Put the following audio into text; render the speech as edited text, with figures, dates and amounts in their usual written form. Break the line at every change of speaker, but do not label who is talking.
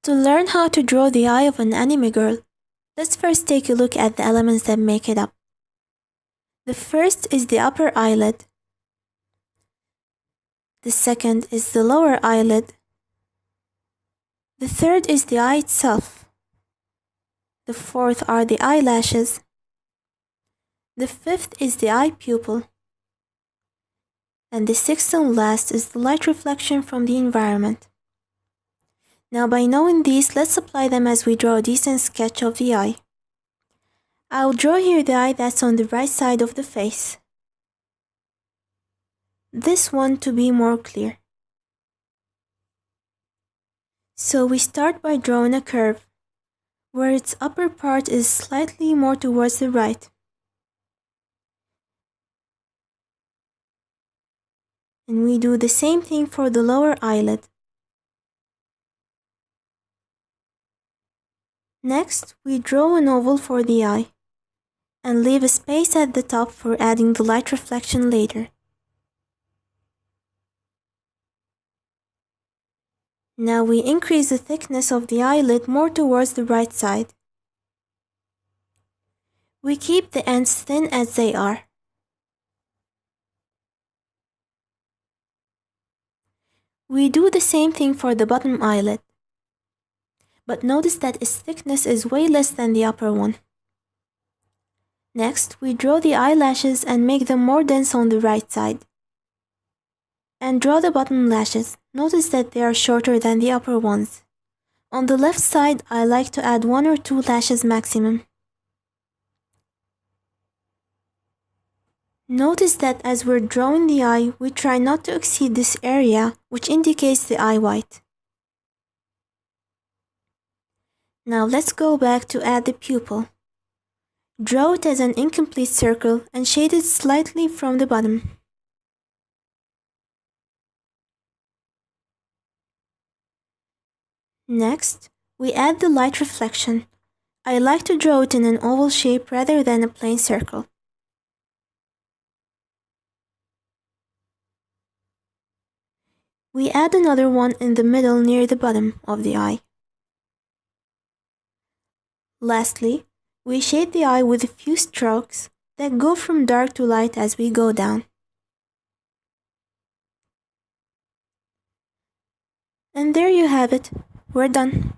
To learn how to draw the eye of an anime girl, let's first take a look at the elements that make it up. The first is the upper eyelid. The second is the lower eyelid. The third is the eye itself. The fourth are the eyelashes. The fifth is the eye pupil. And the sixth and last is the light reflection from the environment. Now by knowing these, let's apply them as we draw a decent sketch of the eye. I'll draw here the eye that's on the right side of the face. This one to be more clear. So we start by drawing a curve, where its upper part is slightly more towards the right. And we do the same thing for the lower eyelid. Next, we draw an oval for the eye, and leave a space at the top for adding the light reflection later. Now we increase the thickness of the eyelid more towards the right side. We keep the ends thin as they are. We do the same thing for the bottom eyelid, but notice that its thickness is way less than the upper one. Next, we draw the eyelashes and make them more dense on the right side. And draw the bottom lashes. Notice that they are shorter than the upper ones. On the left side, I like to add 1 or 2 lashes maximum. Notice that as we're drawing the eye, we try not to exceed this area, which indicates the eye white. Now let's go back to add the pupil. Draw it as an incomplete circle and shade it slightly from the bottom. Next, we add the light reflection. I like to draw it in an oval shape rather than a plain circle. We add another one in the middle near the bottom of the eye. Lastly, we shade the eye with a few strokes that go from dark to light as we go down. And there you have it. We're done.